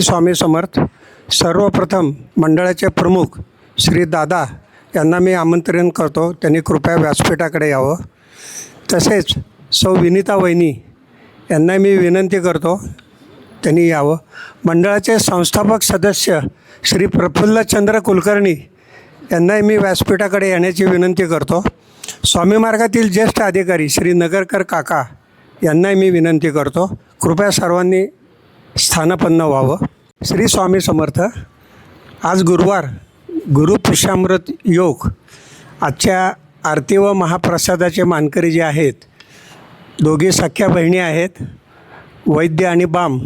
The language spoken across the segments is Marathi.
श्री स्वामी समर्थ. सर्वप्रथम मंडळाचे प्रमुख श्री दादा यांना मी आमंत्रण करतो, त्यांनी कृपया व्यासपीठाकडे यावं. तसेच सौ विनिता वहिनी यांना मी विनंती करतो त्यांनी यावं. मंडळाचे संस्थापक सदस्य श्री प्रफुल्लचंद्र कुलकर्णी यांनाही मी व्यासपीठाकडे येण्याची विनंती करतो. स्वामी मार्गातील ज्येष्ठ अधिकारी श्री नगरकर काका यांनाही मी विनंती करतो, कृपया सर्वांनी स्थानापन्न व्हावं. श्री स्वामी समर्थ. आज गुरुवार, गुरुपुष्यामृत योग. आजच्या आरती व महाप्रसादाचे मानकरी जे आहेत, दोघी सख्या बहिणी आहेत, वैद्य आणि बाम,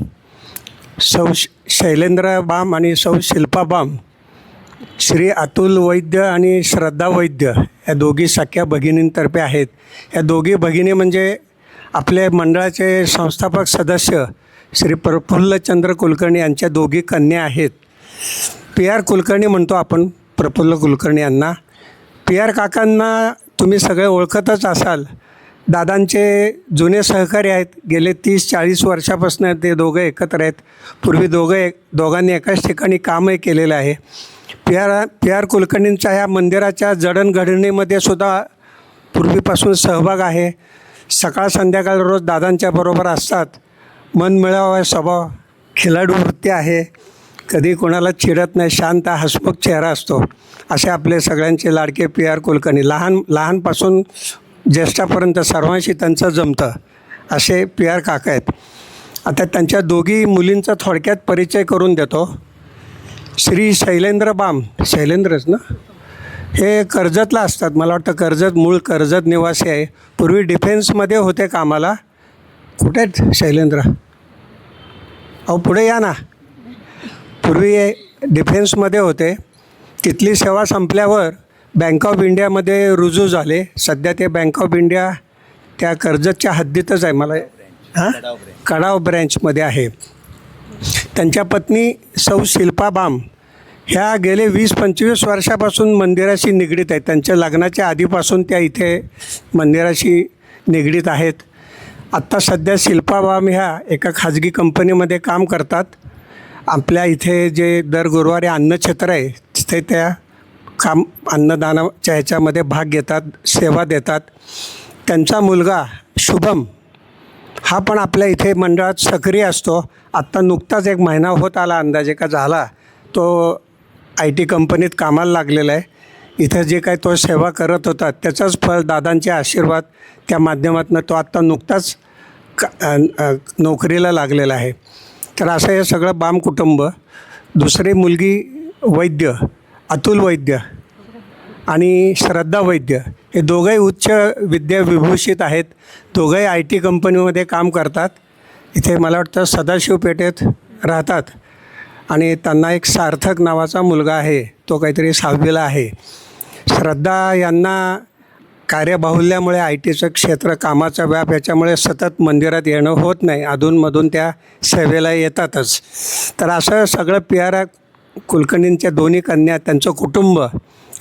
सौ शैलेंद्र बाम आणि सौ शिल्पा बाम. श्री अतुल वैद्य आणि श्रद्धा वैद्य या दोघी सख्या भगिनींतर्फे आहेत. या दोघी भगिनी म्हणजे आपले मंडळाचे संस्थापक सदस्य श्री प्रफुल्लचंद्र कुलकर्णी यांच्या दोघी कन्या आहेत. पी आर कुलकर्णी म्हणतो आपण प्रफुल्ल कुलकर्णी यांना. पी आर काकांना तुम्ही सगळे ओळखतच असाल. दादांचे जुने सहकारी आहेत. गेले 30-40 वर्षापासून ते दोघं एकत्र आहेत. पूर्वी दोघांनी एकाच ठिकाणी कामही केलेलं आहे. पी आर कुलकर्णींच्या ह्या मंदिराच्या जडणघडणीमध्ये सुद्धा पूर्वीपासून सहभाग आहे. सकाळ संध्याकाळ रोज दादांच्या बरोबर असतात. मनमिळावा स्वभाव, खिलाडू वृत्ती आहे. कधी कोणाला चिडत नाही, शांत हसमुख चेहरा असतो. असे आपले सगळ्यांचे लाडके पी आर कुलकर्णी. लहानपासून ज्येष्ठापर्यंत सर्वांशी त्यांचं जमतं असे पी आर काका आहेत. आता त्यांच्या दोघी मुलींचा थोडक्यात परिचय करून देतो. श्री शैलेंद्र बाम, शैलेंद्रच ना, हे कर्जतला असतात. मला वाटतं कर्जत, मूळ कर्जत निवासी आहे. पूर्वी डिफेन्समध्ये होते कामाला. कुठे आहेत शैलेंद्र? अहो पुढे या ना. पूर्वी डिफेन्समध्ये होते. तिथली सेवा संपल्यावर बँक ऑफ इंडियामध्ये रुजू झाले. सध्या ते बँक ऑफ इंडिया त्या कर्जतच्या हद्दीतच आहे. मला कडाव ब्रँचमध्ये आहे. त्यांच्या पत्नी सौ शिल्पा बाम ह्या गेले 20-25 वर्षापासून मंदिराशी निगडीत आहेत. त्यांच्या लग्नाच्या आधीपासून त्या इथे मंदिराशी निगडीत आहेत. आत्ता सध्या शिल्पा बाम ह्या एका खाजगी कंपनीमध्ये काम करतात. आपल्या इथे जे दर गुरुवारी अन्नछत्र आहे तिथे त्या अन्नदानाच्या ह्याच्यामध्ये भाग घेतात, सेवा देतात. त्यांचा मुलगा शुभम हा पण आपल्या इथे मंडळात सक्रिय असतो. आत्ता नुकताच 1 महिना होत आला अंदाजे का झाला, तो IT कंपनीत कामाला लागलेला आहे. इथं जे काय तो सेवा करत होता त्याचंच फळ, दादांचे आशीर्वाद, त्या माध्यमातून तो आत्ता नुकताच नोकरीला लागलेला आहे. तर असं हे सगळं बाम कुटुंब. दुसरी मुलगी वैद्य अतुल वैद्य आणि श्रद्धा वैद्य हे दोघंही उच्च विद्याविभूषित आहेत. दोघंही IT कंपनीमध्ये काम करतात. इथे मला वाटतं सदाशिव पेठेत राहतात. आणि त्यांना एक सार्थक नावाचा मुलगा आहे, तो काहीतरी 6वीला आहे. श्रद्धा यांना कार्यबाहुल्यामुळे ITचं क्षेत्र, कामाचा व्याप याच्यामुळे सतत मंदिरात येणं होत नाही. अधूनमधून त्या सेवेला येतातच. तर असं सगळं पी आर कुलकर्णींच्या दोन्ही कन्या, त्यांचं कुटुंब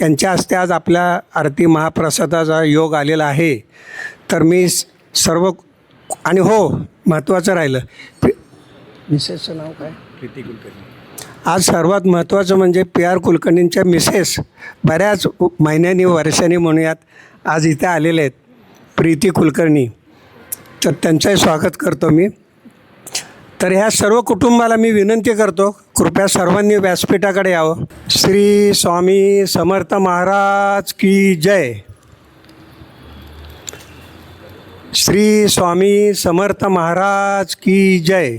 यांच्या हस्ते आज आपल्या आरती महाप्रसादाचा योग आलेला आहे. तर मी सर्व, आणि हो महत्त्वाचं राहिलं, मिसेसचं नाव काय? प्रीती कुलकर्णी. आज सर्वात महत्त्वाचं म्हणजे पी आर कुलकर्णींच्या मिसेस बऱ्याच महिन्यांनी, वर्षांनी म्हणूयात, आज इथे आलेले आहेत, प्रीती कुलकर्णी. तर त्यांचंही स्वागत करतो मी. तर ह्या सर्व कुटुंबाला मी विनंती करतो, कृपया सर्वांनी व्यासपीठाकडे यावं. श्री स्वामी समर्थ महाराज की जय. श्री स्वामी समर्थ महाराज की जय.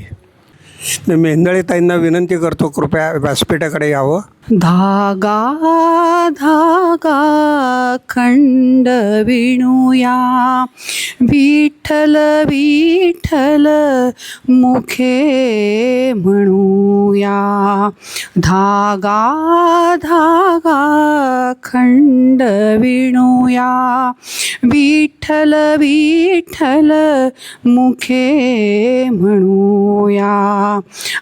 मी मेंदळेताईंना विनंती करतो, कृपया व्यासपीठाकडे यावं. धागा धागा खंड विणूया, विठ्ठल विठ्ठल मुखे म्हणूया. धागा धागा खंड विणूया, विठ्ठल विठ्ठल मुखे म्हणूया.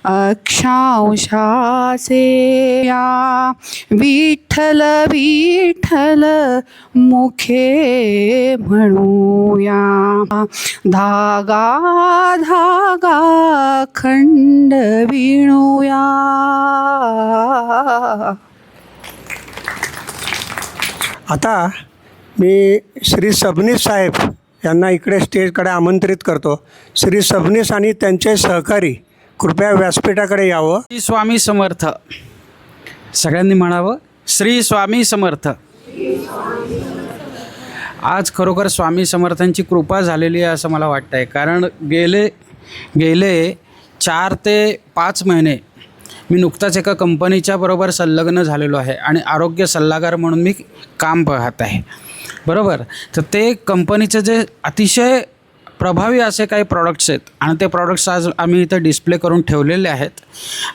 अक्षांशाचे या विठ्ठल विठ्ठल मुखे म्हणूया धागा धागा खंड विणूया. आता मी श्री सबनीस साहेब यांना इकडे स्टेजकडे आमंत्रित करतो. श्री सबनीस आणि त्यांचे सहकारी कृपया व्यासपीठाकडे यावं. श्री स्वामी समर्थ. सगळ्यांनी म्हणावं, श्री स्वामी समर्थ. आज खरोखर स्वामी समर्थांची कृपा झालेली आहे असं मला वाटतं आहे. कारण गेले 4 ते 5 महिने मी नुकताच एका कंपनीच्या बरोबर संलग्न झालेलो आहे आणि आरोग्य सल्लागार म्हणून मी काम पाहत आहे, बरोबर. तर ते कंपनीचे जे अतिशय प्रभावी असे काही प्रॉडक्ट्स आहेत आणि ते प्रॉडक्ट्स आज आम्ही इथं डिस्प्ले करून ठेवलेले आहेत.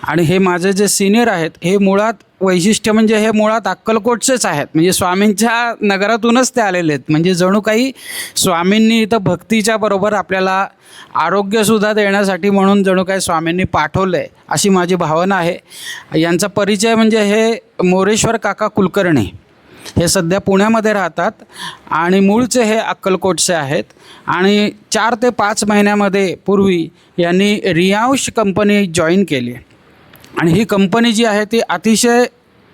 आणि हे माझे जे सिनियर आहेत हे मुळात वैशिष्ट्य म्हणजे हे मुळात अक्कलकोटचेच आहेत. म्हणजे स्वामींच्या नगरातूनच ते आलेले आहेत. म्हणजे जणू काही स्वामींनी इथं भक्तीच्या बरोबर आपल्याला आरोग्यसुद्धा देण्यासाठी म्हणून जणू काही स्वामींनी पाठवलं आहे अशी माझी भावना आहे. यांचा परिचय म्हणजे हे मोरेश्वर काका कुलकर्णी हे सध्या पुण्यामध्ये राहतात आणि मूळचे हे अक्कलकोटचे आहेत. आणि 4 ते 5 महिन्यामध्ये पूर्वी यांनी रियांश कंपनी जॉईन केली आणि ही कंपनी जी आहे ती अतिशय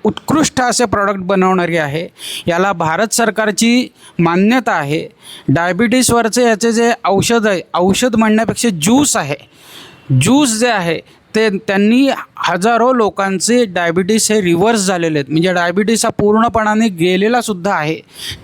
उत्कृष्ट असे प्रॉडक्ट बनवणारी आहे. याला भारत सरकारची मान्यता आहे. डायबिटीसवरचे याचे जे औषध आहे, औषध म्हणण्यापेक्षा ज्यूस आहे, ज्यूस जे आहे ते त्यांनी हजारो लोकांचे डायबिटीस हे रिव्हर्स झालेले आहेत. म्हणजे डायबिटीस हा पूर्णपणाने गेलेलासुद्धा आहे.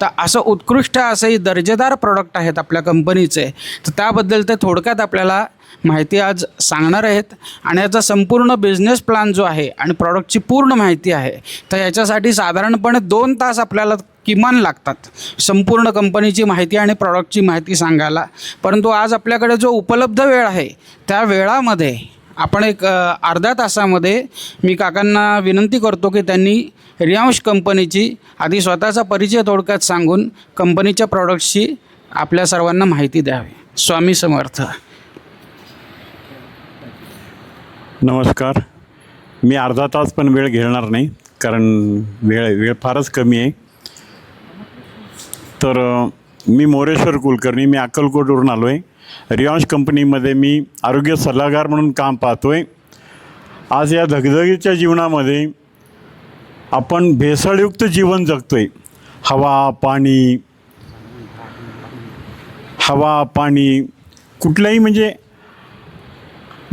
तर असं उत्कृष्ट असे दर्जेदार प्रॉडक्ट आहेत आपल्या कंपनीचे. तर त्याबद्दल ते थोडक्यात आपल्याला माहिती आज सांगणार आहेत. आणि याचा संपूर्ण बिझनेस प्लॅन जो आहे आणि प्रॉडक्टची पूर्ण माहिती आहे तर याच्यासाठी साधारणपणे 2 तास आपल्याला किमान लागतात संपूर्ण कंपनीची माहिती आणि प्रॉडक्टची माहिती सांगायला. परंतु आज आपल्याकडे जो उपलब्ध वेळ आहे त्या वेळामध्ये आपण एक अर्ध्या तासामध्ये मी काकांना विनंती करतो की त्यांनी रियांश कंपनीची आधी स्वतःचा परिचय थोडक्यात सांगून कंपनीच्या प्रॉडक्ट्सची आपल्या सर्वांना माहिती द्यावी. स्वामी समर्थ. नमस्कार. मी अर्धा तास पण वेळ घेणार नाही कारण वेळ फारच कमी आहे. तर मी मोरेश्वर कुलकर्णी, मी अक्कलकोटवरून आलो आहे. रियांश कंपनीमध्ये मी आरोग्य सल्लागार म्हणून काम पाहतो आहे. आज या धगधगीच्या जीवनामध्ये आपण भेसळयुक्त जीवन जगतो आहे. हवा पाणी कुठल्याही म्हणजे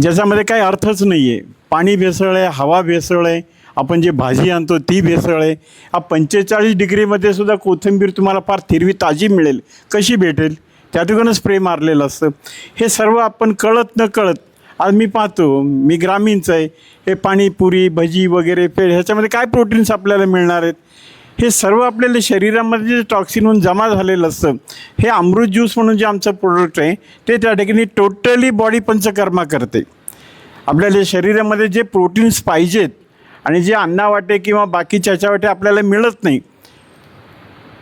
ज्याच्यामध्ये काही अर्थच नाही आहे. पाणी भेसळ आहे, हवा भेसळ आहे, आपण जे भाजी आणतो ती भेसळ आहे. 45 डिग्रीमध्ये सुद्धा कोथिंबीर तुम्हाला फार हिरवी ताजी मिळेल, कशी भेटेल? त्यातून स्प्रे मारलेलं असतं. हे सर्व आपण कळत न कळत आज मी पाहतो, मी ग्रामीणचं आहे, हे पाणीपुरी भजी वगैरे ह्याच्यामध्ये काय प्रोटीन्स आपल्याला मिळणार आहेत? हे सर्व आपल्याला शरीरामध्ये जे टॉक्सिन म्हणून जमा झालेलं असतं. हे अमृत ज्यूस म्हणून जे आमचं प्रोडक्ट आहे ते त्या ठिकाणी टोटली बॉडी पंचकर्मा करते. आपल्याला शरीरामध्ये जे प्रोटीन्स पाहिजेत आणि जे अन्नावाटे किंवा बाकीच्या ह्याच्यावाटे आपल्याला मिळत नाही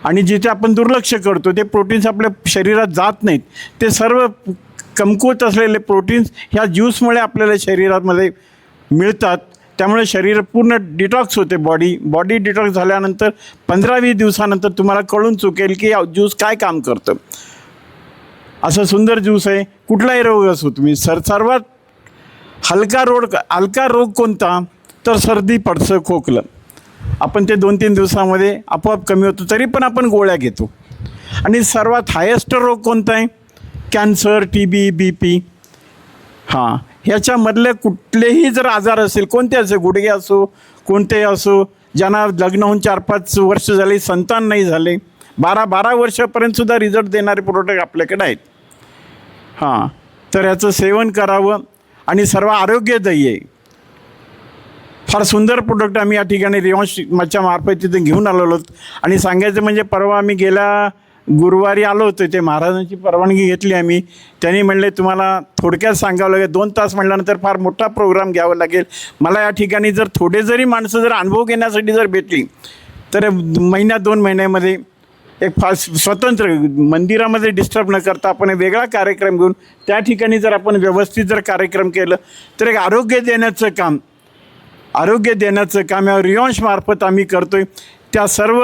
आणि जिथे आपण दुर्लक्ष करतो ते प्रोटीन्स आपल्या शरीरात जात नाहीत, ते सर्व कमकुवत असलेले प्रोटीन्स ह्या ज्यूसमुळे आपल्याला शरीरामध्ये मिळतात. त्यामुळे शरीर पूर्ण डिटॉक्स होते. बॉडी डिटॉक्स झाल्यानंतर 15-20 दिवसानंतर तुम्हाला कळून चुकेल की ज्यूस काय काम करतं. असं सुंदर ज्यूस आहे. कुठलाही रोग असो तुम्ही सर्वात हलका रोग कोणता तर सर्दी पडसं खोकलं आपण ते 2-3 दिवसामध्ये आपोआप कमी होतो. तरी पण आपण गोळ्या घेतो. आणि सर्वात हायेस्ट रोग कोणता आहे? Cancer, TB, BP. हां, ह्याच्यामधले कुठलेही जर आजार असेल, कोणते असेल, गुडघे असो, कोणतेही असो, ज्यांना लग्न होऊन 4-5 वर्ष झाली, संतान नाही झाले, 12 वर्षापर्यंतसुद्धा रिझल्ट देणारे प्रोडक्ट आपल्याकडे आहेत. हां, तर ह्याचं सेवन करावं आणि सर्व आरोग्यदायी आहे. फार सुंदर प्रोडक्ट आम्ही या ठिकाणी रियांशच्या मार्फत तिथे घेऊन आलेलो आहोत. आणि सांगायचं म्हणजे परवा आम्ही गेल्या गुरुवारी आलो होतो, ते महाराजांची परवानगी घेतली आम्ही. त्यांनी म्हणले तुम्हाला थोडक्यात सांगावं लागेल, 2 तास म्हटल्यानंतर फार मोठा प्रोग्राम घ्यावा लागेल. मला या ठिकाणी जर थोडे जरी माणसं जर अनुभव घेण्यासाठी जर भेटली तर 1-2 महिन्यामध्ये एक फार स्वतंत्र मंदिरामध्ये डिस्टर्ब न करता आपण एक वेगळा कार्यक्रम घेऊन त्या ठिकाणी जर आपण व्यवस्थित जर कार्यक्रम केलं तर एक आरोग्य देण्याचं काम या रियांशमार्फत आम्ही करतो आहे. त्या सर्व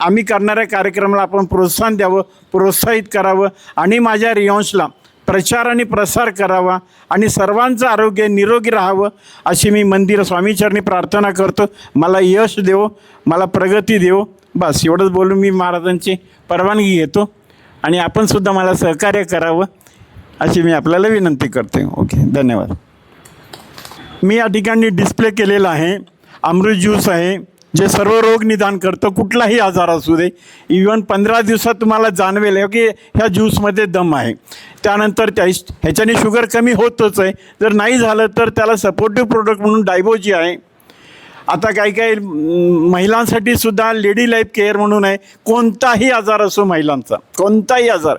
आम्ही करणाऱ्या कार्यक्रमाला आपण प्रोत्साहन द्यावं, प्रोत्साहित करावं आणि माझ्या रियांशला प्रचार आणि प्रसार करावा आणि सर्वांचं आरोग्य निरोगी राहावं अशी मी मंदिर स्वामीचरणी प्रार्थना करतो. मला यश देवो, मला प्रगती देवो. बस एवढंच बोलून मी महाराजांची परवानगी घेतो आणि आपणसुद्धा मला सहकार्य करावं अशी मी आपल्याला विनंती करते. ओके, धन्यवाद. मी या ठिकाणी डिस्प्ले केलेला आहे अमृत ज्यूस आहे, जे सर्व रोग निदान करतं, कुठलाही आजार असू दे. इवन 15 दिवसात तुम्हाला जाणवेल की ह्या ज्यूसमध्ये दम आहे. त्यानंतर ह्याच्याने शुगर कमी होतच आहे. जर नाही झालं तर त्याला सपोर्टिव्ह प्रोडक्ट म्हणून डायबोजी आहे. आता काही महिलांसाठी सुद्धा लेडी लाईफ केअर म्हणून आहे. कोणताही आजार असो महिलांचा, कोणताही आजार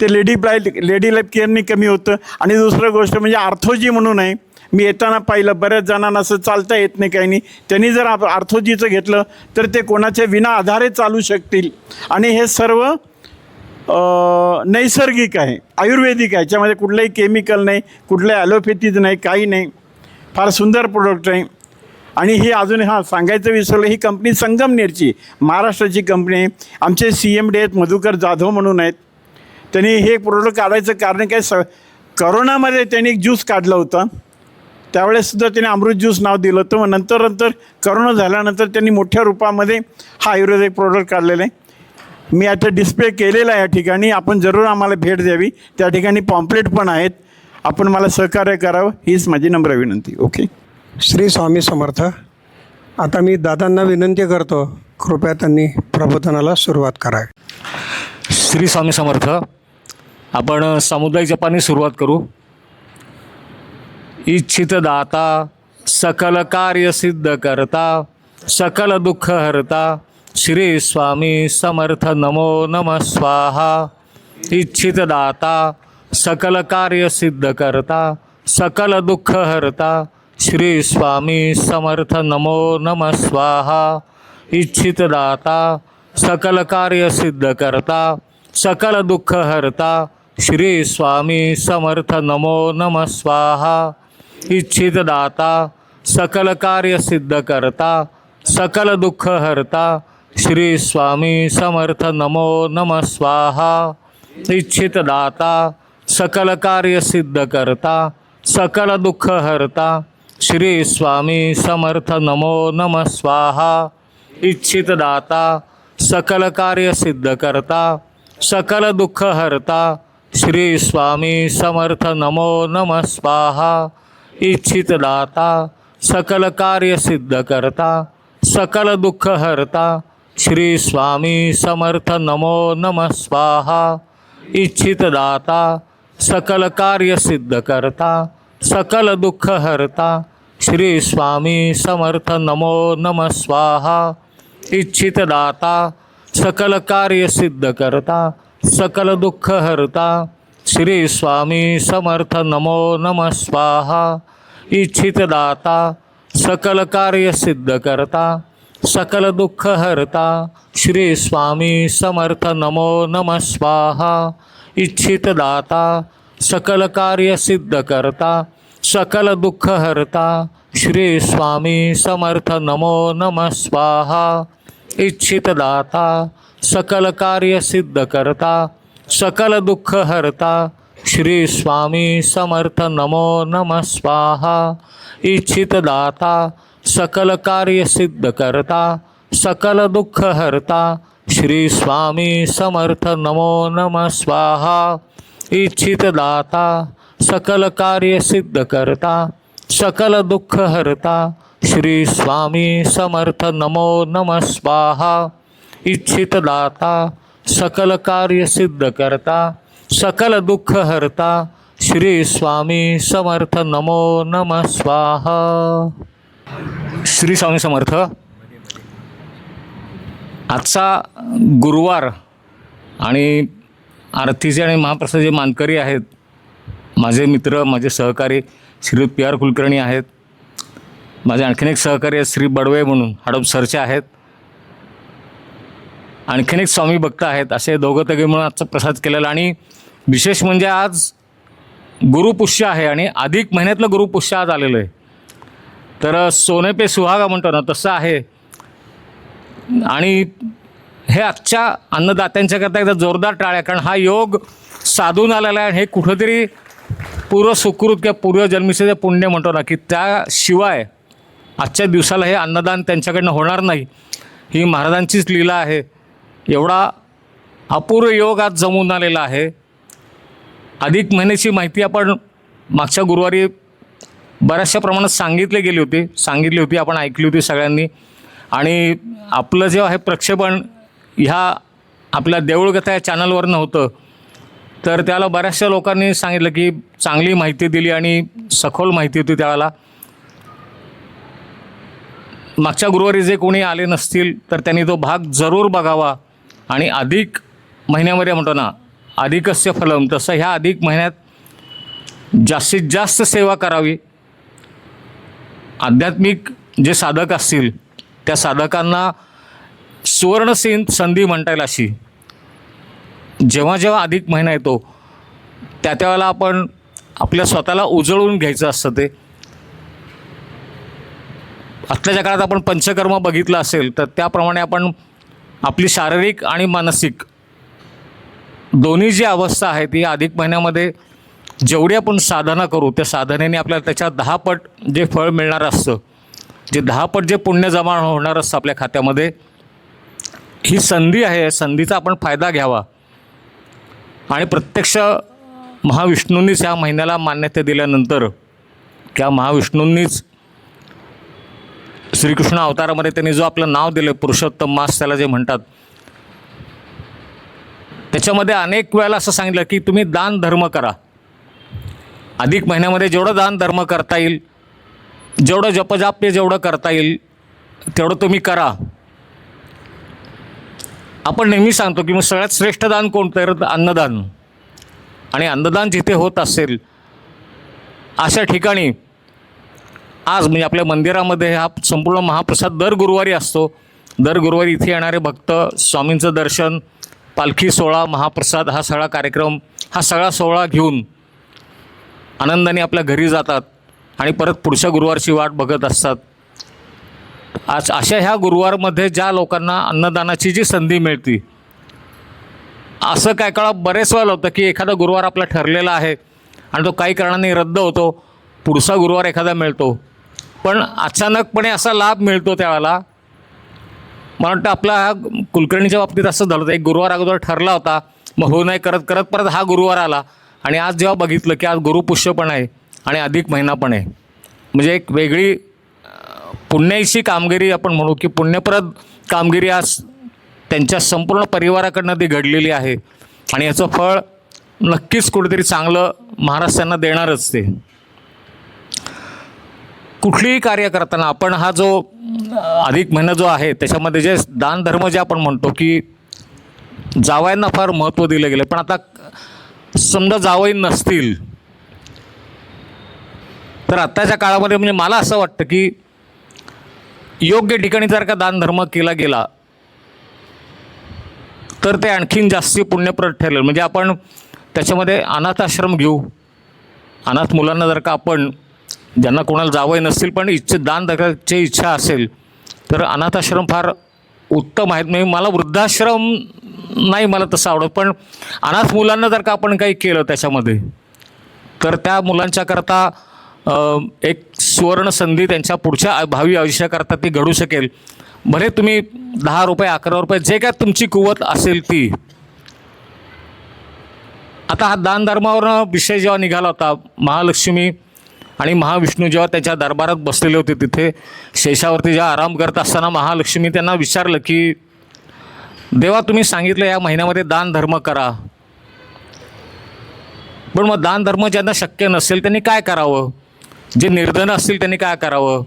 ते लेडी लाईफ केअरने कमी होतं. आणि दुसरं गोष्ट म्हणजे आर्थोजी म्हणून आहे. मी येताना पाहिलं बऱ्याच जणांना असं चालता येत नाही, काही नाही. त्यांनी जर आर्थोजीचं घेतलं तर ते कोणाच्या विना आधारे चालू शकतील. आणि हे सर्व नैसर्गिक आहे, आयुर्वेदिक आहे. याच्यामध्ये कुठलंही केमिकल नाही, कुठलंही ॲलोपॅथीज नाही, काही नाही. फार सुंदर प्रोडक्ट आहे. आणि ही अजून सांगायचं विसरलं, ही कंपनी संगमनेरची, महाराष्ट्राची कंपनी आहे. आमचे CMD आहेत मधुकर जाधव म्हणून आहेत. त्यांनी हे प्रोडक्ट काढायचं कारण काय, करोनामध्ये त्यांनी एक ज्यूस काढलं होतं. त्यावेळेससुद्धा त्यांनी अमृत ज्यूस नाव दिलं होतं. मग नंतर करोना झाल्यानंतर त्यांनी मोठ्या रूपामध्ये हा आयुर्वेदिक प्रोडक्ट काढलेला आहे. मी आता डिस्प्ले केलेला आहे या ठिकाणी. आपण जरूर आम्हाला भेट द्यावी. त्या ठिकाणी पॉम्पलेट पण आहेत. आपण मला सहकार्य करावं हीच माझी नम्र विनंती. ओके. श्री स्वामी समर्थ. आता मी दादांना विनंती करतो, कृपया त्यांनी प्रबोधनाला सुरुवात करावी. श्री स्वामी समर्थ. आपण सामुदायिक जपाने सुरुवात करू. इच्छित दाता सकल कार्य सिद्ध करता सकल दुःख हरता श्री स्वामी समर्थ नमो नमः स्वाहा. इच्छित दाता सकल कार्य सिद्ध करता सकल दुःख हरता श्री स्वामी समर्थ नमो नमः स्वाहा. इच्छित दाता सकल कार्य सिद्ध करता सकल दुःख हरता श्री स्वामी समर्थ नमो नमः स्वाहा. इच्छित दाता सकल कार्य सिद्ध करता सकल दुःख हरता श्री स्वामी समर्थ नमो नमः स्वाहा. इच्छित दाता सकल कार्य सिद्ध करता सकल दुःख हरता श्री स्वामी समर्थ नमो नमः स्वाहा. इच्छित दाता सकल कार्य सिद्ध करता सकल दुःख हरता श्री स्वामी समर्थ नमो नमः स्वाहा. इच्छित दाता सकल कार्य सिद्ध करता सकल दुःख हरता श्री स्वामी समर्थ नमो नमः स्वाहा. इच्छित दाता सकल कार्य सिद्ध करता सकल दुःख हरता श्री स्वामी समर्थ नमो नमः स्वाहा. इच्छित दाता सकल कार्य सिद्ध करता सकल दुःख हरता श्री स्वामी समर्थ नमो नमः स्वाहा. इच्छित दाता सकल कार्य सिद्ध करता सकल दुःख हरता श्री स्वामी समर्थ नमो नमः स्वाहा. इच्छित दाता सकल कार्य सिद्ध करता सकल दुःख हरता श्री स्वामी समर्थ नमो नमः स्वाहा. इच्छित दाता सकल कार्य सिद्ध करता सकल दुःख हरता श्री स्वामी समर्थ नमो नमः स्वाहा. इच्छित दाता सकल कार्य सिद्ध करता सकल दुःख हरता श्री स्वामी समर्थ नमो नमः स्वाहा. इच्छित दाता सकल कार्य सिद्ध करता सकल दुःख हरता श्री स्वामी समर्थ नमो नमः स्वाहा. इच्छित दाता सकल कार्य सिद्ध करता सकल दुःख हरता श्री स्वामी समर्थ नमो नमः स्वाहा. श्री स्वामी समर्थ. आजचा गुरुवार आणि आरतीचे आणि महाप्रसादाचे मानकरी आहेत माझे मित्र, माझे सहकारी श्री PR कुलकर्णी आहेत. माझे आणखीन एक सहकारी आहेत श्री बडवे म्हणून हडपसरचे आहेत. आणखीन एक स्वामी भक्त आहेत, असे दोघं तघे म्हणून आजचा प्रसाद केलेला. आणि विशेष म्हणजे आज गुरुपुष्य आहे आणि अधिक महिन्यातलं गुरुपुष्य आज आलेलं आहे. तर सोने पे सुहागा म्हणतो ना, तसं आहे. आणि हे आजच्या अन्नदात्यांच्याकरता एकदा जोरदार टाळ्या, कारण हा योग साधून आलेला आहे. हे कुठंतरी पूर्व सुकृत किंवा पूर्वजन्मीचे जे पुण्य म्हणतो ना, की त्याशिवाय आजच्या दिवसाला हे अन्नदान त्यांच्याकडनं होणार नाही. ही महाराजांचीच लीला आहे. एवढा अपूर्व योग आज जमून आलेला आहे. अधिक महिन्याची माहिती आपण मागच्या गुरुवारी बऱ्याचशा प्रमाणात सांगितली होती, आपण ऐकली होती सगळ्यांनी. आणि आपलं जे आहे प्रक्षेपण ह्या आपल्या देऊळकथा या चॅनलवर नव्हतं, तर त्याला बऱ्याचशा लोकांनी सांगितलं की चांगली माहिती दिली आणि सखोल माहिती होती त्यावेळेला. मागच्या गुरुवारी जे कोणी आले नसतील तर त्यांनी तो भाग जरूर बघावा. आणि अधिक महिन्यामध्ये म्हणतो ना, अधिकस्य फलम, तसं ह्या अधिक महिन्यात जास्तीत जास्त सेवा करावी. आध्यात्मिक जे साधक असतील त्या साधकांना सुवर्ण संधी म्हणता येईल अशी. जेव्हा जेव्हा अधिक महिना येतो त्यावेळेला आपण आपल्या स्वतःला उजळून घ्यायचं असतं. ते आत्ताच्या काळात आपण पंचकर्म बघितलं असेल तर त्याप्रमाणे आपण आपली शारीरिक आणि मानसिक दोन्ही जी अवस्था आहे ती अधिक महिन्यामध्ये जेवढी आपण साधना करू त्या साधनेने आपल्याला त्याच्या 10 पट जे फळ मिळणार असतं, जे 10 पट जे पुण्य जमा होणार असतं आपल्या खात्यामध्ये, ही संधी आहे. संधीचा आपण फायदा घ्यावा. आणि प्रत्यक्ष महाविष्णूंनीच ह्या महिन्याला मान्यता दिल्यानंतर, त्या महाविष्णूंनीच श्रीकृष्ण अवतारामध्ये त्यांनी जो आपलं नाव दिलं पुरुषोत्तम मास त्याला जे म्हणतात, त्याच्यामध्ये अनेक वेळेला असं सांगितलं की तुम्ही दान धर्म करा. अधिक महिन्यामध्ये जेवढं दान धर्म करता येईल, जेवढं जपजाप्य जेवढं करता येईल तेवढं तुम्ही करा. आपण नेहमी सांगतो की मग सगळ्यात श्रेष्ठ दान कोणतं, तर अन्नदान. आणि अन्नदान जिथे होत असेल अशा ठिकाणी आज म्हणजे आपल्या मंदिरामध्ये हा संपूर्ण महाप्रसाद दर गुरुवारी असतो. दर गुरुवारी इथे येणारे भक्त स्वामींचं दर्शन, पालखी सोहळा, महाप्रसाद हा सगळा कार्यक्रम, हा सगळा सोहळा घेऊन आनंदाने आपल्या घरी जातात आणि परत पुढच्या गुरुवारची वाट बघत असतात. आज अशा ह्या गुरुवारमध्ये ज्या लोकांना अन्नदानाची जी संधी मिळते, असं काय काळा बरेच वेळा होतं की एखादा गुरुवार आपला ठरलेला आहे आणि तो काही कारणाने रद्द होतो, पुढचा गुरुवार एखादा मिळतो. पण अचानकपणे असा लाभ मिळतो त्यावेळेला. मला वाटतं आपला हा कुलकर्णीच्या बाबतीत असं झालं होतं, एक गुरुवार अगोदर ठरला होता, मग हो नाही करत करत परत हा गुरुवार आला आणि आज जेव्हा बघितलं की आज गुरुपुष्य पण आहे आणि अधिक महिना पण आहे, म्हणजे एक वेगळी पुण्याची कामगिरी आपण म्हणू की पुण्यप्रद कामगिरी आज त्यांच्या संपूर्ण परिवाराकडनं ती घडलेली आहे. आणि याचं फळ नक्कीच कुठेतरी चांगलं महाराष्ट्रांना देणारच. ते कुठलीही कार्य करताना आपण हा जो अधिक महिना जो आहे त्याच्यामध्ये जे दानधर्म जे आपण म्हणतो की जावयांना फार महत्त्व दिलं गेलं. पण आता समजा जावई नसतील तर आत्ताच्या काळामध्ये म्हणजे मला असं वाटतं की योग्य ठिकाणी जर का दानधर्म केला गेला तर ते आणखीन जास्ती पुण्यप्रद ठरेल. म्हणजे आपण त्याच्यामध्ये अनाथाश्रम घेऊ. अनाथ मुलांना जर का आपण, ज्यांना कोणाला जावई नसतील पण दान धर्माची इच्छा असेल तर अनाथाश्रम फार उत्तम आहेत. म्हणजे मला वृद्धाश्रम नाही मला तसं आवडत, पण अनाथ मुलांना जर का आपण काही केलं त्याच्यामध्ये तर त्या मुलांच्याकरता एक सुवर्ण संधी त्यांच्या पुढच्या भावी आयुष्याकरता ती घडू शकेल. भले तुम्ही 10 रुपये 11 रुपये जे काय तुमची कुवत असेल ती. आता हा दानधर्मावर विषय जेव्हा निघाला होता, महालक्ष्मी आणि महाविष्णू जेव्हा त्याच्या दरबारात बसलेले होते, तिथे शेषावरती जेव्हा आराम करत असताना महालक्ष्मी त्यांना विचारलं की देवा तुम्ही सांगितलं या महिन्यामध्ये दानधर्म करा, पण मग दानधर्म ज्यांना शक्य नसेल त्यांनी काय करावं, जे निर्धन असतील त्यांनी काय करावं,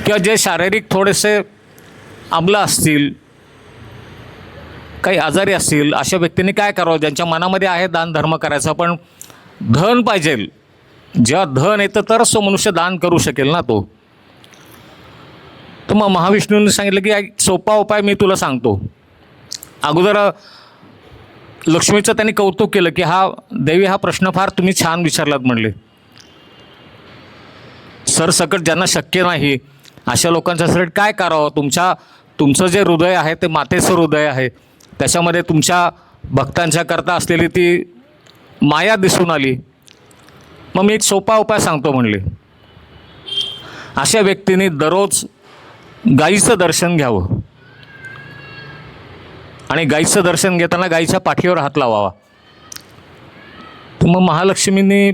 किंवा जे शारीरिक थोडेसे अबला असतील, काही आजारी असतील, अशा व्यक्तींनी काय करावं, ज्यांच्या मनामध्ये आहे दानधर्म करायचा पण धन पाहिजे. जेव्हा धन येतं तरच तो मनुष्य दान करू शकेल ना. तो तर मग महाविष्णूंनी सांगितलं की एक सोपा उपाय मी तुला सांगतो. अगोदर लक्ष्मीचं त्यांनी कौतुक केलं की देवी हा प्रश्न फार तुम्ही छान विचारलात म्हणले. सरसकट ज्यांना शक्य नाही अशा लोकांच्यासाठी काय करावं. तुमचं जे हृदय आहे ते मातेचं हृदय आहे, त्याच्यामध्ये तुमच्या भक्तांच्या करता असलेली ती माया दिसून आली. मग मी एक सोपा उपाय सांगतो म्हणले. अशा व्यक्तीने दररोज गाईचं दर्शन घ्यावं आणि गाईचं दर्शन घेताना गाईच्या पाठीवर हात लावावा. तर मग महालक्ष्मींनी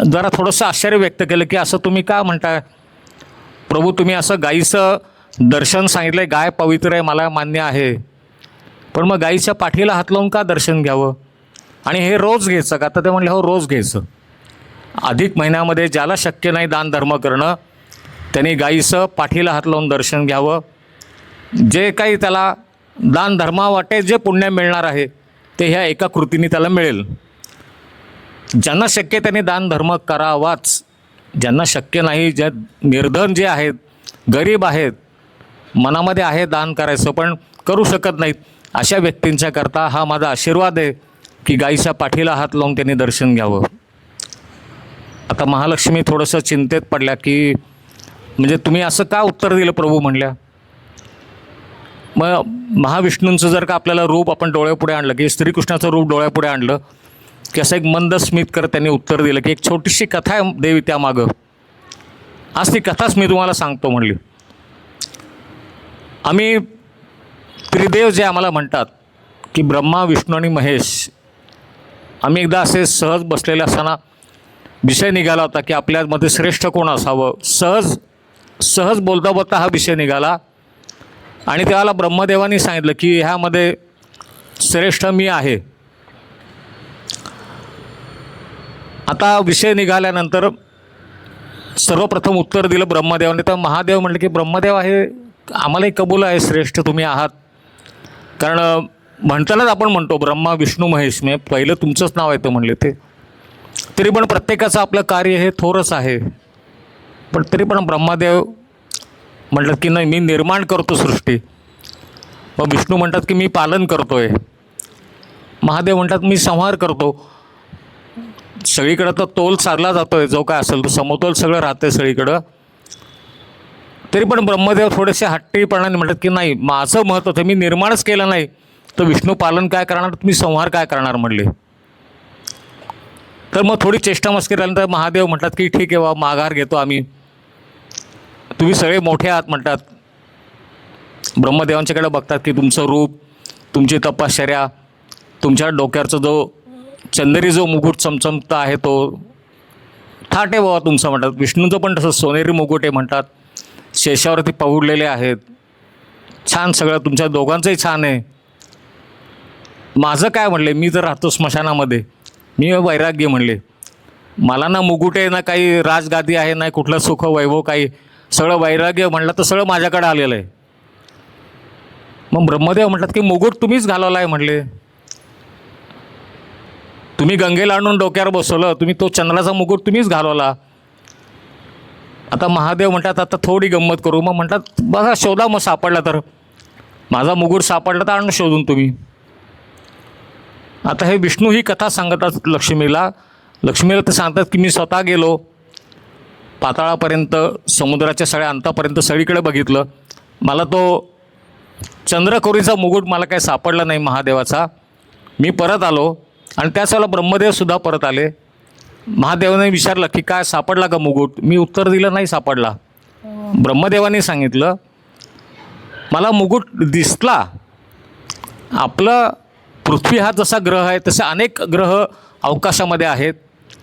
जरा थोडंसं आश्चर्य व्यक्त केलं की असं तुम्ही का म्हणताय प्रभू, तुम्ही असं गाईचं दर्शन सांगितलं आहे, गाय पवित्र आहे, मला मान्य आहे, पण मग गाईच्या पाठीला हात लावून का दर्शन घ्यावं आणि हे रोज घ्यायचं का. तर ते म्हणले हो रोज घ्यायचं. अधिक महिन्यामध्ये ज्याला शक्य नाही दान धर्म करणं त्यांनी गाईचं पाठीला हात लावून दर्शन घ्यावं. जे काही त्याला दान धर्मा वाटे जे पुण्य मिळणार आहे ते ह्या एका कृतीने त्याला मिळेल. ज्यांना शक्य त्यांनी दान धर्म करावाच. ज्यांना शक्य नाही, ज्या निर्धन जे आहेत, गरीब आहेत, मनामध्ये आहे दान करायचं पण करू शकत नाहीत, अशा व्यक्तींच्या करता हा माझा आशीर्वाद आहे की गाईच्या पाठीला हात लावून त्यांनी दर्शन घ्यावं. आता महालक्ष्मी थोडंसं चिंतेत पडल्या की म्हणजे तुम्ही असं का उत्तर दिलं प्रभू म्हणल्या. मग महाविष्णूंचं जर का आपल्याला रूप आपण डोळ्यापुढे आणलं की श्रीकृष्णाचं रूप डोळ्यापुढे आणलं की असं एक मंद स्मित करत त्यांनी उत्तर दिलं की एक छोटीशी कथा आहे देवी त्यामागं. आज ती कथाच मी तुम्हाला सांगतो म्हणली. आम्ही त्रिदेव जे आम्हाला म्हणतात की ब्रह्मा विष्णू आणि महेश, आम्ही एकदा असे सहज बसलेले असताना विषय निघाला होता की आपल्यामध्ये श्रेष्ठ कोण असावं. सहज बोलता बोलता हा विषय निघाला आणि त्याला ब्रह्मदेवानी सांगितलं की ह्यामध्ये श्रेष्ठ मी आहे. आता विषय निघाल्यानंतर सर्वप्रथम उत्तर दिलं ब्रह्मदेवाने. तर महादेव म्हटले की ब्रह्मदेव आहे, आम्हालाही कबूल आहे, श्रेष्ठ तुम्ही आहात. कारण म्हणतानाच आपण म्हणतो ब्रह्मा विष्णू महेश, म्हणजे पहिलं तुमचंच नाव आहे ते म्हणले ते. तरी पण प्रत्येकाचं आपलं कार्य हे थोरंच आहे. पण तरी पण ब्रह्मदेव म्हटलं की नाही मी निर्माण करतो सृष्टी. मग विष्णू म्हणतात की मी पालन करतो आहे. महादेव म्हणतात मी संहार करतो. सगळीकडं तर तोल साधला जातो आहे, जो काय असेल तो समतोल सगळं राहतं आहे सगळीकडं. तरी पण ब्रह्मदेव थोडेसे हट्टीपणाने म्हणतात की नाही माझं महत्त्व होतं, मी निर्माणच केलं नाही तर विष्णू पालन काय करणार, तुम्ही संहार काय करणार म्हणले. तर मग थोडी चेष्टा मस्करी झाल्यानंतर महादेव म्हणतात की ठीक आहे बाबा माघार घेतो आम्ही, तुम्ही सगळे मोठे आहात म्हणतात. ब्रह्मदेवांच्याकडे बघतात की तुमचं रूप, तुमची तपश्चर्या, तुमच्या डोक्यावरचा जो चंदेरी जो मुकुट चमचमता आहे तो ठाट आहे बाबा तुमचं म्हणतात. विष्णूंचं पण तसं सोनेरी मुकुट आहे म्हणतात, शेषावरती पहुडलेले आहेत, छान सगळं तुमच्या दोघांचंही छान आहे. माझं काय म्हणले, मी तर राहतो स्मशानामध्ये, मी वैराग्य म्हणले. मला ना मुकुट आहे ना काही राजगादी आहे ना कुठलं सुख वैभव काही, सगळं वैराग्य म्हणलं तर सगळं माझ्याकडे आलेलं आहे. मग ब्रह्मदेव म्हणतात की मुकुट तुम्हीच घालवला आहे म्हणले. तुम्ही गंगेला आणून डोक्यावर बसवलं, तुम्ही तो चंद्राचा मुकुट तुम्हीच घालवला. आता महादेव म्हणतात आता थोडी गंमत करू. मग म्हणतात बघा शोधा, मग सापडला तर, माझा मुकुट सापडला तर आणून शोधून तुम्ही. आता हे विष्णू ही कथा सांगतात लक्ष्मीला. लक्ष्मीला ते सांगतात की मी स्वतः गेलो पाताळापर्यंत, समुद्राच्या सगळ्या अंतापर्यंत सगळीकडे बघितलं, मला तो चंद्रकोरीचा मुकुट मला काही सापडला नाही महादेवाचा. मी परत आलो आणि त्याच वेळेला ब्रह्मदेवसुद्धा परत आले. महादेवाने विचारलं की काय सापडला का मुकुट, मी उत्तर दिलं नाही सापडला. ब्रह्मदेवाने सांगितलं मला मुकुट दिसला. आपलं पृथ्वी हा जसा ग्रह आहे तसे अनेक ग्रह अवकाशामध्ये आहेत,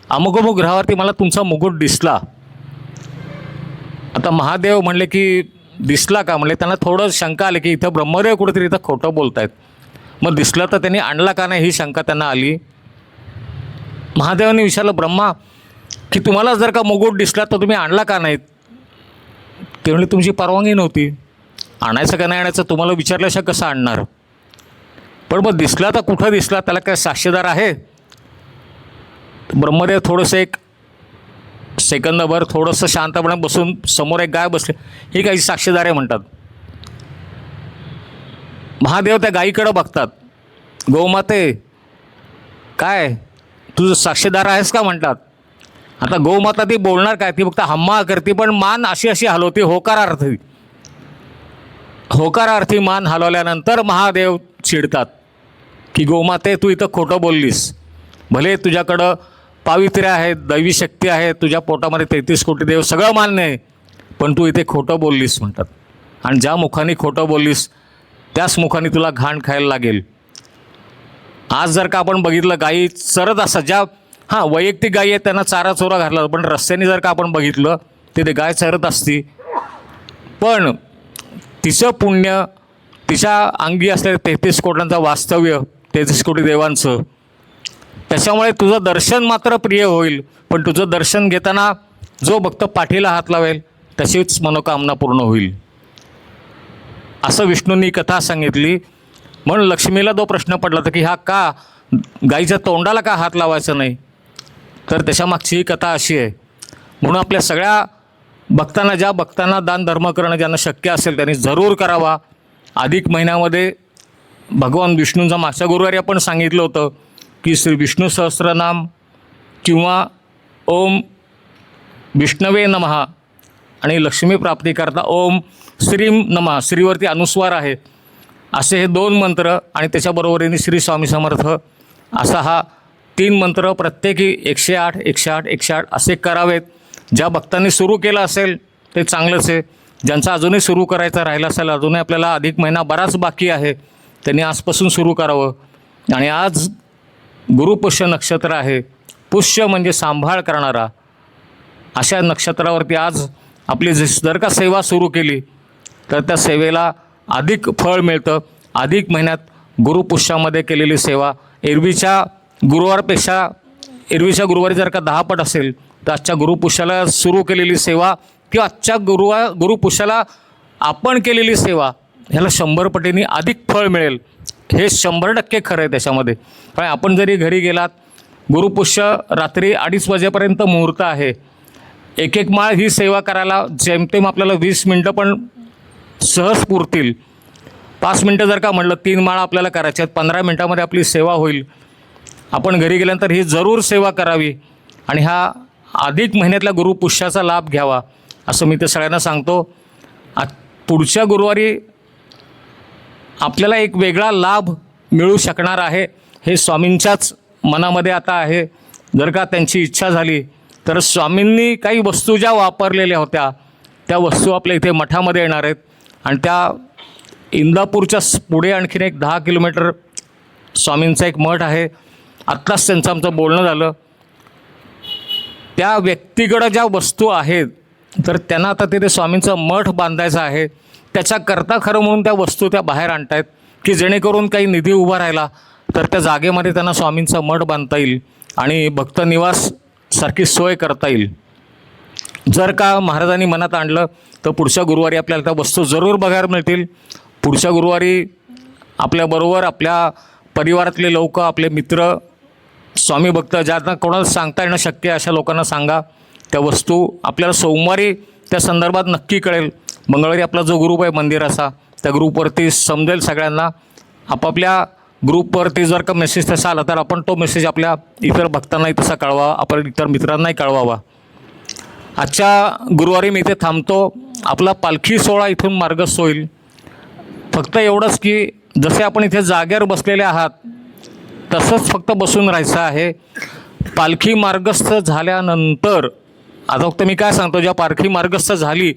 अमुक अमुक ग्रहावरती मला तुमचा मुकुट दिसला. आता महादेव म्हणले की दिसला का म्हणले. त्यांना थोडं शंका आली की इथं ब्रह्मदेव कुठेतरी इथं खोटं बोलत आहेत. मग दिसलं तर त्यांनी आणला का नाही ही शंका त्यांना आली. महादेवाने विचारलं ब्रह्मा की तुम्हाला जर का मुकुट दिसला तर तुम्ही आणला का नाहीत. ते म्हणले तुमची परवानगी नव्हती, आणायचं का नाही आणायचं तुम्हाला विचारल्याशिवाय कसं आणणार. पण मग दिसला तर कुठं दिसला, त्याला काय साक्षीदार आहे. ब्रह्मदेव थोडंसं एक सेकंदभर थोडंसं शांतपणे बसून समोर एक गाय बसली, ही काही साक्षीदार आहे म्हणतात. महादेव त्या गायीकडं बघतात, गोमाते काय तुझं साक्षीदार आहेस का म्हणतात. आता गोमाता ती बोलणार काय, ती फक्त हम्मा करते, पण मान अशी अशी हलवते होकारार्थी. होकारार्थी मान हलवल्यानंतर महादेव चिडतात की गोमाते तू इथं खोटं बोललीस. भले तुझ्याकडं पावित्र्य आहे, दैवी शक्ती आहे, तुझ्या पोटामध्ये 33 कोटी देव सगळं मान्य आहे, पण तू इथे खोटं बोललीस म्हणतात. आणि ज्या मुखाने खोटं बोललीस त्याच मुखाने तुला घाण खायला लागेल. आज जर का आपण बघितलं गायी चरत असतात, ज्या वैयक्तिक गायी आहेत त्यांना चारा चोरा घातला, पण रस्त्याने जर का आपण बघितलं तिथे गाय चरत असती, पण तिचं पुण्य, तिच्या अंगी असलेलं 33 कोट्यांचं वास्तव्य, 33 कोटी देवांचं, त्याच्यामुळे तुझं दर्शन मात्र प्रिय होईल. पण तुझं दर्शन घेताना जो भक्त पाठीला हात लावेल तशीच मनोकामना पूर्ण होईल. असं विष्णूंनी कथा सांगितली. म्हणून लक्ष्मीला जो प्रश्न पडला होता की हा का गाईच्या तोंडाला का हात लावायचा नाही, तर त्याच्यामागची ही कथा अशी आहे. म्हणून आपल्या सगळ्या भक्तांना, ज्या भक्तांना दान धर्म करणं ज्यांना शक्य असेल त्यांनी जरूर करावा. अधिक महिन्यामध्ये भगवान विष्णूंचा मागच्या गुरुवारी आपण सांगितलं होतं की श्री विष्णू सहस्रनाम किंवा ओम विष्णवे नमः आणि लक्ष्मी प्राप्तीकरता ओम श्रीम नमः, श्रीवरती अनुस्वार आहे, असे हे 2 मंत्र आणि त्याच्याबरोबरीने श्री स्वामी समर्थ असा हा 3 मंत्र प्रत्येकी 108 108 108 असे करावेत. ज्या भक्तांनी सुरू केलं असेल ते चांगलंच आहे. ज्यांचा अजूनही सुरू करायचं राहिलं असेल, अजूनही आपल्याला अधिक महिना बराच बाकी आहे, त्यांनी आजपासून सुरू करावं. आणि आज गुरुपुष्य नक्षत्र आहे. पुष्य म्हणजे सांभाळ करणारा. अशा नक्षत्रावरती आज आपली जर का सेवा सुरू केली तर त्या सेवेला अधिक फळ मिळतं. अधिक महिन्यात गुरुपुष्यामध्ये केलेली सेवा एरवीच्या गुरुवारी जर का 10 पट असेल तर आजच्या गुरुपुष्याला सुरू केलेली सेवा किंवा आजच्या गुरुपुष्याला आपण केलेली सेवा ह्याला 100 पटीने अधिक फळ मिळेल. हे 100% खरं आहे त्याच्यामध्ये. पण आपण जरी घरी गेलात, गुरुपुष्य रात्री 2:30 वाजेपर्यंत मुहूर्त आहे. एक माळ ही सेवा करायला जेमतेम आपल्याला 20 मिनटं पण सहज पुरतील. 5 मिनटं जर का म्हटलं 3 माळा आपल्याला करायच्या आहेत, 15 मिनटामध्ये आपली सेवा होईल. आपण घरी गेल्यानंतर ही जरूर सेवा करावी आणि हा अधिक महिन्यातल्या गुरुपुष्याचा लाभ घ्यावा असं मी ते सगळ्यांना सांगतो. पुढच्या गुरुवारी आपल्याला एक वेगळा लाभ मिळू शकणार आहे, हे स्वामींच्याच मनामध्ये आता आहे. जर का त्यांची इच्छा झाली तर स्वामींनी काही वस्तू ज्या वापरलेल्या होत्या त्या वस्तू आपल्या इथे मठामध्ये येणार आहेत आणि त्या इंदापूरच्या पुढे आणखीन एक 10 किलोमीटर स्वामींचा एक मठ आहे. आत्ताच त्यांचं आमचं बोलणं झालं. त्या व्यक्तीकडं ज्या वस्तू आहेत तर त्यांना आता तिथे स्वामींचं मठ बांधायचं आहे. त्याच्याकरता खरं म्हणून त्या वस्तू त्या बाहेर आणत आहेत की जेणेकरून काही निधी उभा राहिला तर त्या जागेमध्ये त्यांना स्वामींचं मठ बांधता येईल आणि भक्तनिवास सारखी सोय करता येईल. जर का महाराजांनी मनात आणलं तर पुढच्या गुरुवारी आपल्याला त्या वस्तू जरूर बघायला मिळतील. पुढच्या गुरुवारी आपल्याबरोबर आपल्या परिवारातले लोक, आपले मित्र, स्वामी भक्त ज्यांना कोणाला सांगता येणं शक्य आहे अशा लोकांना सांगा. त्या वस्तू आपल्याला सोमवारी त्या संदर्भात नक्की कळेल. मंगळवारी आपला जो ग्रुप आहे मंदिराचा त्या ग्रुपवरती समजेल सगळ्यांना. आपापल्या ग्रुपवरती जर का मेसेज तसा आला तर आपण तो मेसेज आपल्या इतर भक्तांनाही तसा कळवा, आपण इतर मित्रांनाही कळवावा. आजच्या गुरुवारी मी इथे थांबतो. आपला पालखी सोहळा इथून मार्गस्थ होईल. फक्त एवढंच की जसे आपण इथे जागेवर बसलेले आहात तसंच फक्त बसून राहायचं आहे. पालखी मार्गस्थ झाल्यानंतर आता फक्त मी काय सांगतो, ज्या पालखी मार्गस्थ झाली,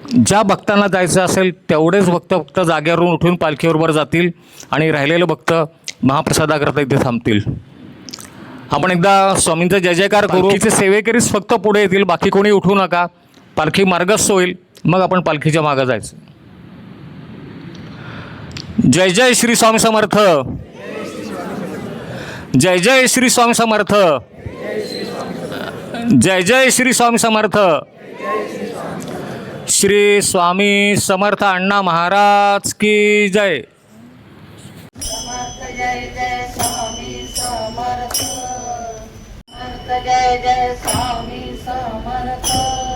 ज्या भक्तांना जायचं असेल तेवढेच भक्त फक्त जागेवरून उठून पालखीबरोबर जातील आणि राहिलेले भक्त महाप्रसादाकरता इथे थांबतील. आपण एकदा स्वामींचा जय जयकार करू. पालखीचे सेवेकरीच फक्त पुढे येतील, बाकी कोणी उठू नका. पालखी मार्गस्थ होईल, मग आपण पालखीच्या मागं जायचं. जय जय श्री स्वामी समर्थ. जय जय श्री स्वामी समर्थ. जय जय श्री स्वामी समर्थ. श्री स्वामी समर्थ अण्णा महाराज की जय. समर्थ जय जय स्वामी समर्थ. जय जय स्वामी समर्थ